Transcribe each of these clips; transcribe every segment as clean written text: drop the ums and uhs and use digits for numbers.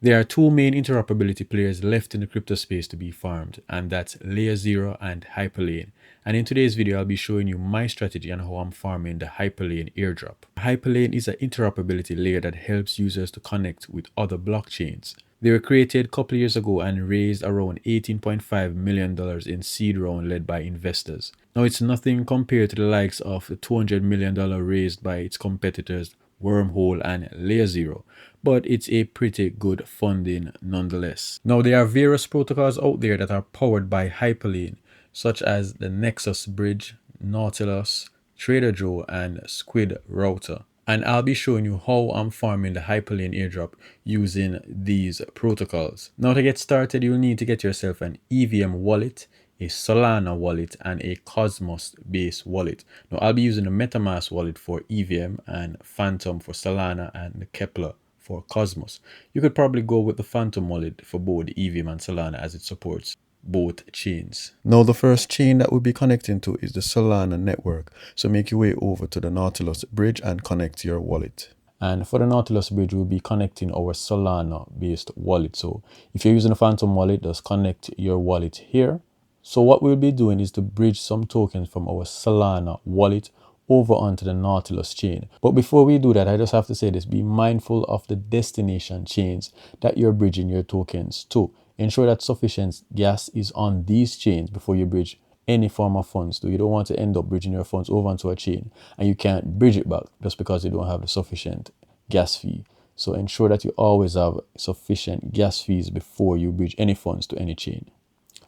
There are two main interoperability players left in the crypto space to be farmed, and that's Layer 0 and Hyperlane. And in today's video, I'll be showing you my strategy on how I'm farming the Hyperlane airdrop. Hyperlane is an interoperability layer that helps users to connect with other blockchains. They were created a couple years ago and raised around $18.5 million in seed round led by investors. Now, it's nothing compared to the likes of the $200 million raised by its competitors Wormhole and Layer 0, but it's a pretty good funding nonetheless. Now, there are various protocols out there that are powered by Hyperlane, such as the Nexus Bridge, Nautilus, Trader Joe, and Squid router. And I'll be showing you how I'm farming the Hyperlane airdrop using these protocols. Now, to get started, you'll need to get yourself an EVM wallet, a Solana wallet, and a Cosmos based wallet. Now, I'll be using the metamask wallet for EVM and Phantom for Solana and the Kepler for Cosmos. You could probably go with the Phantom wallet for both EVM and Solana as it supports both chains. Now, the first chain that we'll be connecting to is the Solana network. So make your way over to the Nautilus Bridge and connect your wallet. And for the Nautilus Bridge, we'll be connecting our Solana based wallet. So if you're using a Phantom wallet, just connect your wallet here. So what we'll be doing is to bridge some tokens from our Solana wallet over onto the Nautilus chain. But before we do that, I just have to say this: be mindful of the destination chains that you're bridging your tokens to. Ensure that sufficient gas is on these chains before you bridge any form of funds. You don't want to end up bridging your funds over onto a chain and you can't bridge it back just because you don't have the sufficient gas fee. So ensure that you always have sufficient gas fees before you bridge any funds to any chain.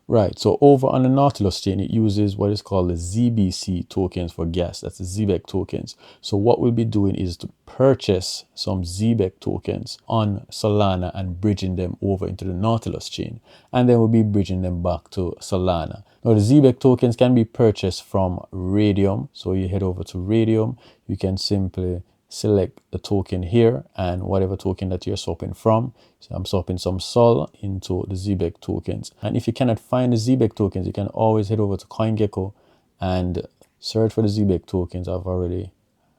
Right, so over on the Nautilus chain, it uses what is called the ZBC tokens for gas. That's the ZBEC tokens. So what we'll be doing is to purchase some ZBEC tokens on Solana and bridging them over into the Nautilus chain. And then we'll be bridging them back to Solana. Now, the ZBEC tokens can be purchased from Radium. So you head over to Radium. You can simply select the token here and whatever token that you're swapping from. So I'm swapping some Sol into the ZBEC tokens. And if you cannot find the ZBEC tokens, you can always head over to CoinGecko and search for the ZBEC tokens. I've already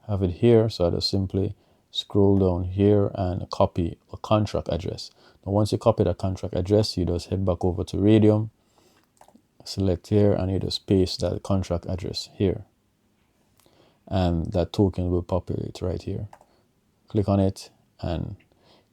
have it here. So I just simply scroll down here and copy a contract address. Now, once you copy that contract address, you just head back over to Radium, select here, and you just paste that contract address here. And that token will populate right here. Click on it and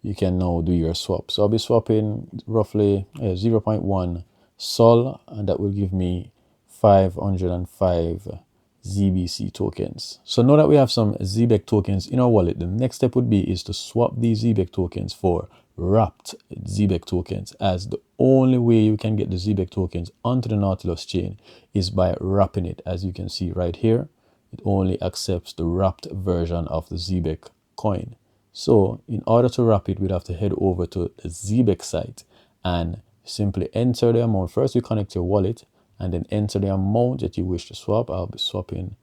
you can now do your swap. So I'll be swapping roughly 0.1 Sol, and that will give me 505 ZBC tokens. So now that we have some ZBEC tokens in our wallet, the next step would be is to swap these ZBEC tokens for wrapped ZBEC tokens, as the only way you can get the ZBEC tokens onto the Nautilus chain is by wrapping it. As you can see right here, it only accepts the wrapped version of the ZBEC coin. So in order to wrap it, we'd have to head over to the ZBEC site and simply enter the amount. First, you connect your wallet and then enter the amount that you wish to swap. I'll be swapping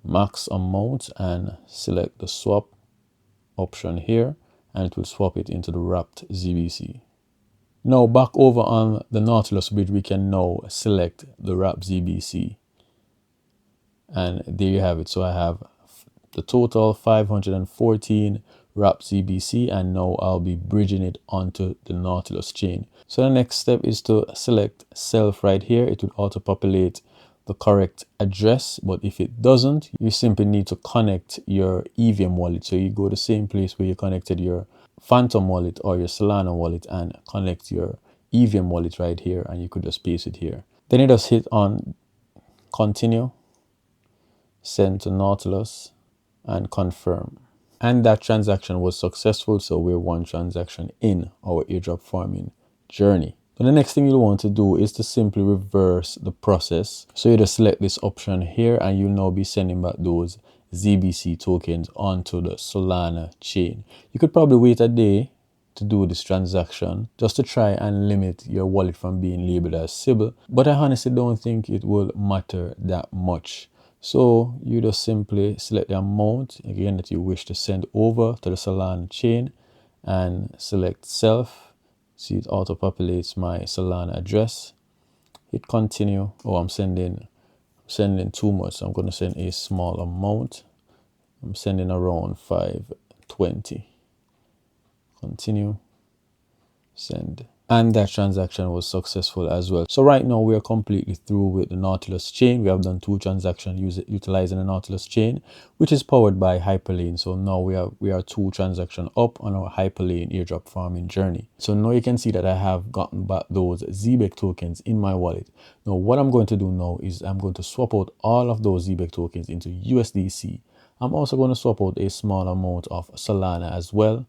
max amount and select the swap option here, and it will swap it into the wrapped ZBC. Now back over on the Nautilus Bridge, we can now select the wrapped ZBC. And there you have it. So I have the total 514 wrapped ZBC, and now I'll be bridging it onto the Nautilus chain. So the next step is to select self right here. It will auto populate the correct address, but if it doesn't, you simply need to connect your EVM wallet. So you go to the same place where you connected your Phantom wallet or your Solana wallet and connect your EVM wallet right here, and you could just paste it here. Then you just hit on continue, send to Nautilus, and confirm. And that transaction was successful. So we're one transaction in our airdrop farming journey. So the next thing you'll want to do is to simply reverse the process. So you just select this option here, and you'll now be sending back those ZBC tokens onto the Solana chain. You could probably wait a day to do this transaction just to try and limit your wallet from being labeled as Sybil, but I honestly don't think it will matter that much. So you just simply select the amount again that you wish to send over to the Solana chain and select self. See, it auto populates my Solana address. Hit continue. Oh, I'm sending too much, so I'm going to send a small amount. I'm sending around 520. Continue. Send. And that transaction was successful as well. So right now we are completely through with the Nautilus chain. We have done 2 transactions utilizing the Nautilus chain, which is powered by Hyperlane. So now we are 2 transactions up on our Hyperlane airdrop farming journey. So now you can see that I have gotten back those ZBEC tokens in my wallet. Now what I'm going to do now is I'm going to swap out all of those ZBEC tokens into USDC. I'm also going to swap out a small amount of Solana as well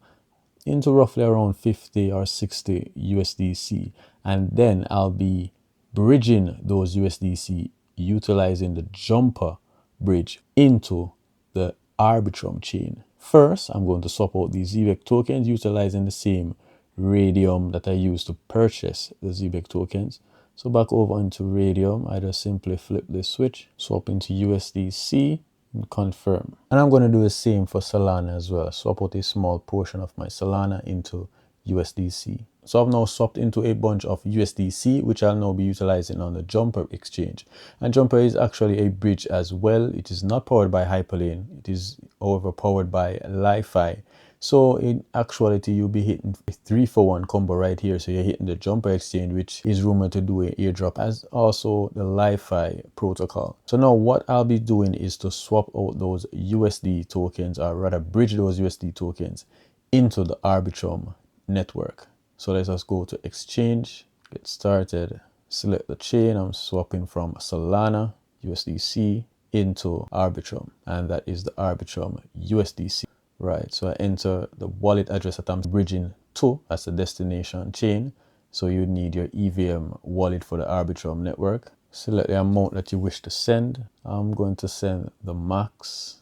into roughly around 50 or 60 USDC, and then I'll be bridging those USDC utilizing the Jumper bridge into the Arbitrum chain. First, I'm going to swap out these ZBEC tokens utilizing the same Radium that I used to purchase the ZBEC tokens. So back over into Radium, I just simply flip this switch, swap into USDC, and confirm. And I'm going to do the same for Solana as well. Swap out a small portion of my Solana into USDC. So I've now swapped into a bunch of USDC, which I'll now be utilizing on the Jumper exchange. And Jumper is actually a bridge as well. It is not powered by Hyperlane. It is however powered by Li-Fi. So in actuality, you'll be hitting a 3-for-1 combo right here. So you're hitting the Jumper exchange, which is rumored to do an airdrop, as also the Li-Fi protocol. So now what I'll be doing is to swap out those USD tokens, or rather bridge those USD tokens into the Arbitrum network. So let's just go to exchange, get started, select the chain. I'm swapping from Solana USDC into Arbitrum, and that is the Arbitrum USDC. Right, so I enter the wallet address that I'm bridging to as the destination chain. So you need your EVM wallet for the Arbitrum network. Select the amount that you wish to send. I'm going to send the max.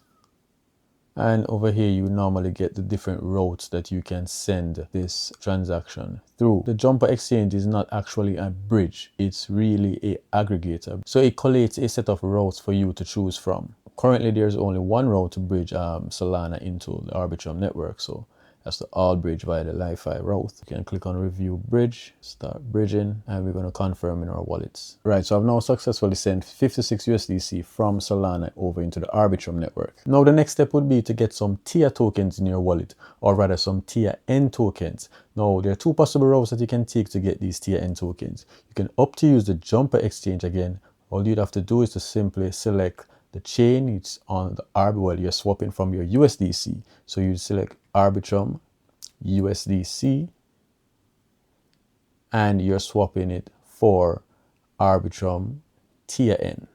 And over here, you normally get the different routes that you can send this transaction through. The Jumper exchange is not actually a bridge. It's really a aggregator. So it collates a set of routes for you to choose from. Currently, there's only one route to bridge Solana into the Arbitrum network. So that's the all bridge via the Li-Fi route. You can click on review bridge, start bridging, and we're going to confirm in our wallets. Right, so I've now successfully sent 56 USDC from Solana over into the Arbitrum network. Now the next step would be to get some TIA tokens in your wallet, or rather some TIA N tokens. Now there are 2 possible routes that you can take to get these TIA N tokens. You can opt to use the Jumper exchange again. All you'd have to do is to simply select the chain. It's on the well, you're swapping from your USDC. So you select Arbitrum USDC and you're swapping it for Arbitrum TIA N.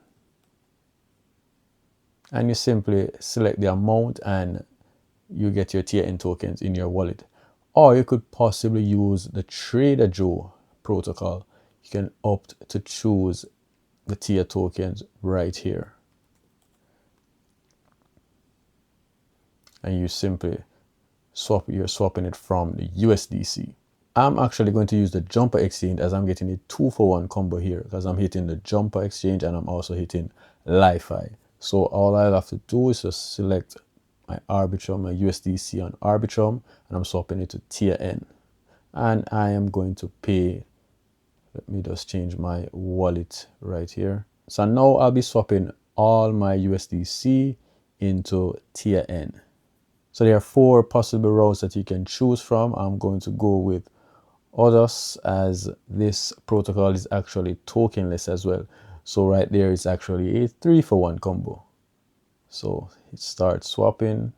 And you simply select the amount and you get your TIA N tokens in your wallet. Or you could possibly use the Trader Joe protocol. You can opt to choose the TIA tokens right here. And you simply you're swapping it from the USDC. I'm actually going to use the Jumper exchange as I'm getting a 2-for-1 combo here, because I'm hitting the Jumper exchange and I'm also hitting Li-Fi. So all I'll have to do is just select my Arbitrum, my USDC on Arbitrum, and I'm swapping it to TIA N. And I am going to pay, let me just change my wallet right here. So now I'll be swapping all my USDC into TIA N. So there are 4 possible routes that you can choose from. I'm going to go with others, as this protocol is actually tokenless as well. So right there is actually a 3-for-1 combo. So it starts swapping,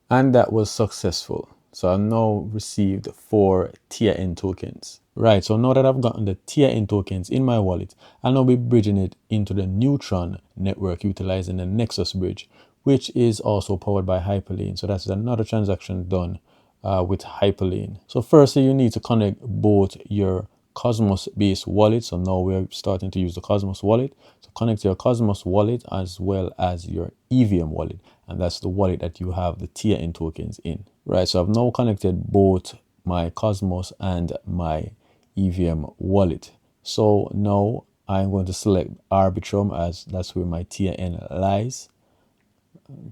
and that was successful. So I've now received 4 TIA N tokens. Right, so now that I've gotten the TIA N tokens in my wallet, I'll now be bridging it into the Neutron network utilizing the Nexus Bridge, which is also powered by Hyperlane. So that's another transaction done with Hyperlane. So firstly, you need to connect both your Cosmos based wallet. So now we're starting to use the Cosmos wallet. So connect your Cosmos wallet as well as your EVM wallet. And that's the wallet that you have the TIA N tokens in. Right, so I've now connected both my Cosmos and my EVM wallet. So now I'm going to select Arbitrum, as that's where my TIA N lies.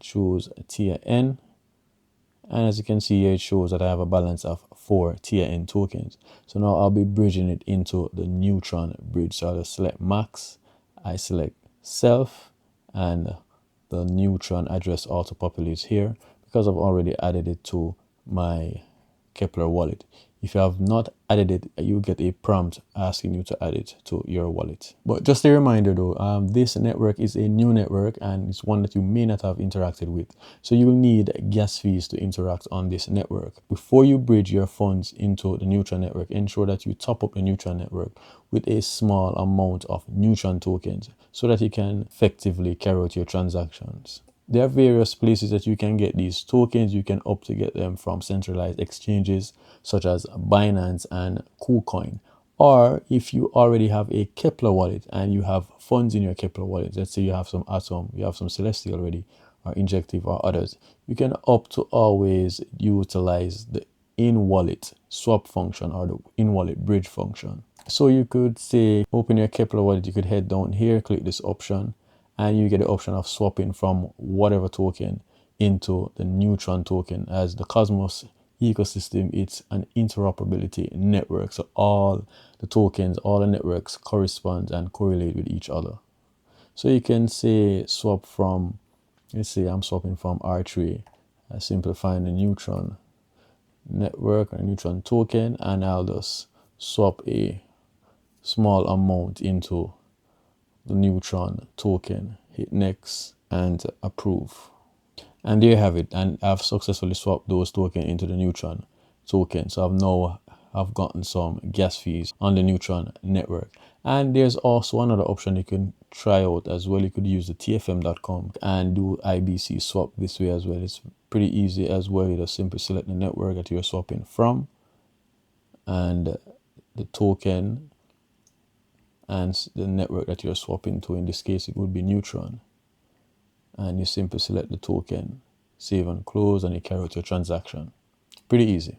Choose TIA N, and as you can see here, it shows that I have a balance of 4 TIA N tokens. So now I'll be bridging it into the Neutron bridge. So I'll just select max, I select self, and the Neutron address auto populates here because I've already added it to my Kepler wallet. If you have not added it, you get a prompt asking you to add it to your wallet. But just a reminder though, this network is a new network and it's one that you may not have interacted with. So you will need gas fees to interact on this network. Before you bridge your funds into the Neutron network, ensure that you top up the Neutron network with a small amount of Neutron tokens so that you can effectively carry out your transactions. There are various places that you can get these tokens. You can opt to get them from centralized exchanges such as Binance and KuCoin. Or if you already have a Kepler wallet and you have funds in your Kepler wallet, let's say you have some Atom, you have some Celestial already, or Injective or others, you can opt to always utilize the in-wallet swap function or the in-wallet bridge function. So you could say, open your Kepler wallet, you could head down here, click this option, and you get the option of swapping from whatever token into the Neutron token. As the Cosmos ecosystem, it's an interoperability network. So all the tokens, all the networks correspond and correlate with each other. So you can say swap from, let's say I'm swapping from R3, simplifying the Neutron network or Neutron token, and I'll just swap a small amount into the Neutron token, hit next and approve. And there you have it. And I've successfully swapped those tokens into the Neutron token. So I've gotten some gas fees on the Neutron network. And there's also another option you can try out as well. You could use the tfm.com and do IBC swap this way as well. It's pretty easy as well. You just simply select the network that you're swapping from and the token and the network that you're swapping to. In this case, it would be Neutron. And you simply select the token, save and close, and you carry out your transaction. Pretty easy.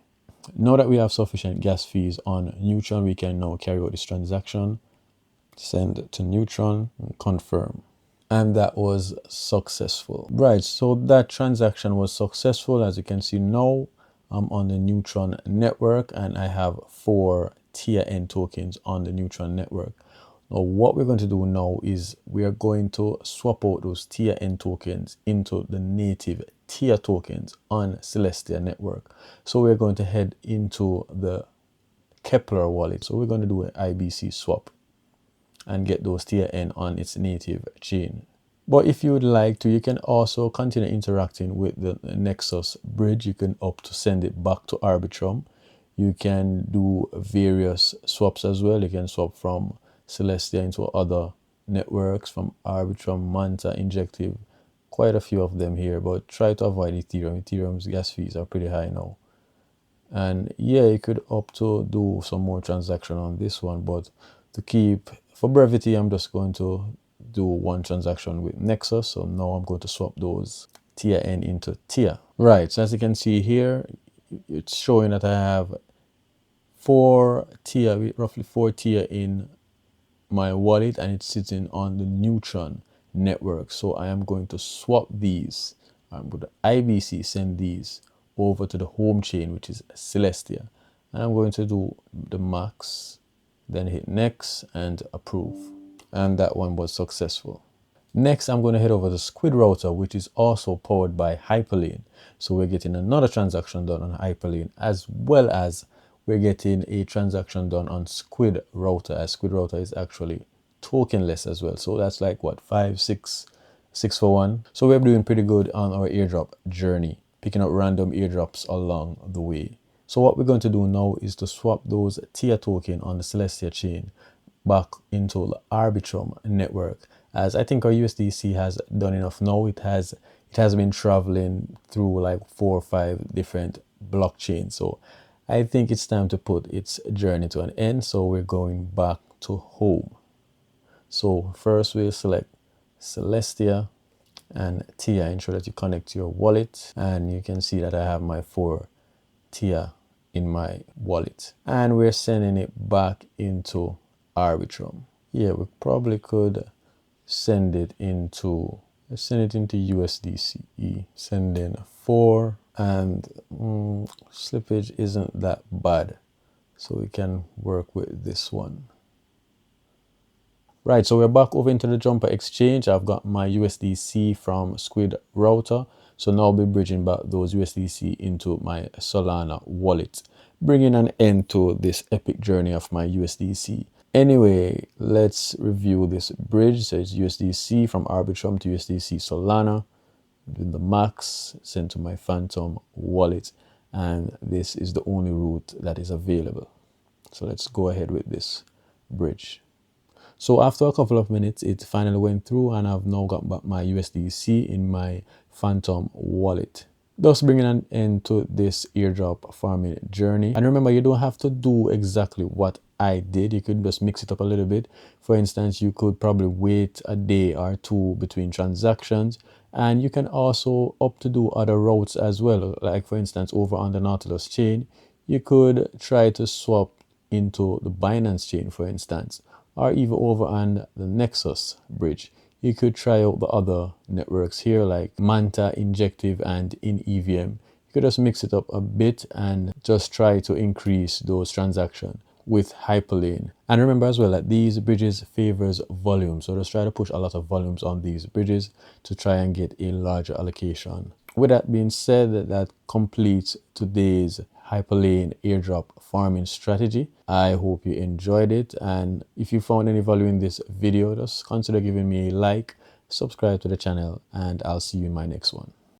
Now that we have sufficient gas fees on Neutron, we can now carry out this transaction, send to Neutron, and confirm. And that was successful. Right, so that transaction was successful. As you can see now, I'm on the Neutron network and I have 4 tier N tokens on the Neutron network. Now what we're going to do now is we are going to swap out those tier N tokens into the native tier tokens on Celestia network. So we're going to head into the Kepler wallet. So we're going to do an IBC swap and get those tier N on its native chain. But if you would like to, you can also continue interacting with the Nexus Bridge. You can opt to send it back to Arbitrum. You can do various swaps as well. You can swap from Celestia into other networks, from Arbitrum, Manta, Injective, quite a few of them here, but try to avoid Ethereum. Ethereum's gas fees are pretty high now. And yeah, you could opt to do some more transaction on this one, but to keep, for brevity, I'm just going to do one transaction with Nexus. So now I'm going to swap those tier N into tier. Right, so as you can see here, it's showing that I have 4 tier, roughly 4 tier in my wallet, and it's sitting on the Neutron network. So I am going to swap these. I'm going to IBC send these over to the home chain, which is Celestia. And I'm going to do the max, then hit next and approve. And that one was successful. Next, I'm going to head over to Squid router, which is also powered by Hyperlane. So we're getting another transaction done on Hyperlane, as well as we're getting a transaction done on Squid router, as Squid router is actually tokenless as well. So that's like what, 5, 6 for 1. So we're doing pretty good on our airdrop journey, picking up random airdrops along the way. So what we're going to do now is to swap those tier token on the Celestia chain back into the Arbitrum network, as I think our USDC has done enough now. It has been traveling through like 4 or 5 different blockchains. So I think it's time to put its journey to an end. So we're going back to home. So first we'll select Celestia and TIA. Ensure that you connect your wallet, and you can see that I have my 4 TIA in my wallet, and we're sending it back into Arbitrum. Yeah, we probably could send it into, let's send it into USDC. Send in 4, and slippage isn't that bad, so we can work with this one. Right, so we're back over into the Jumper exchange. I've got my USDC from Squid router. So now I'll be bridging back those USDC into my Solana wallet, bringing an end to this epic journey of my USDC. Anyway, let's review this bridge. So it's USDC from Arbitrum to USDC Solana, doing the max, sent to my Phantom wallet. And this is the only route that is available. So let's go ahead with this bridge. So after a couple of minutes, it finally went through and I've now got back my USDC in my Phantom wallet. Thus bringing an end to this airdrop farming journey. And remember, you don't have to do exactly what I did. You could just mix it up a little bit. For instance, you could probably wait a day or two between transactions. And you can also opt to do other routes as well. Like for instance, over on the Nautilus chain, you could try to swap into the Binance chain, for instance, or even over on the Nexus Bridge. You could try out the other networks here like Manta, Injective, and in EVM. You could just mix it up a bit and just try to increase those transactions with Hyperlane. And remember as well that these bridges favors volume. So just try to push a lot of volumes on these bridges to try and get a larger allocation. With that being said, that completes today's Hyperlane airdrop farming strategy. I hope you enjoyed it, and if you found any value in this video, just consider giving me a like, subscribe to the channel, and I'll see you in my next one.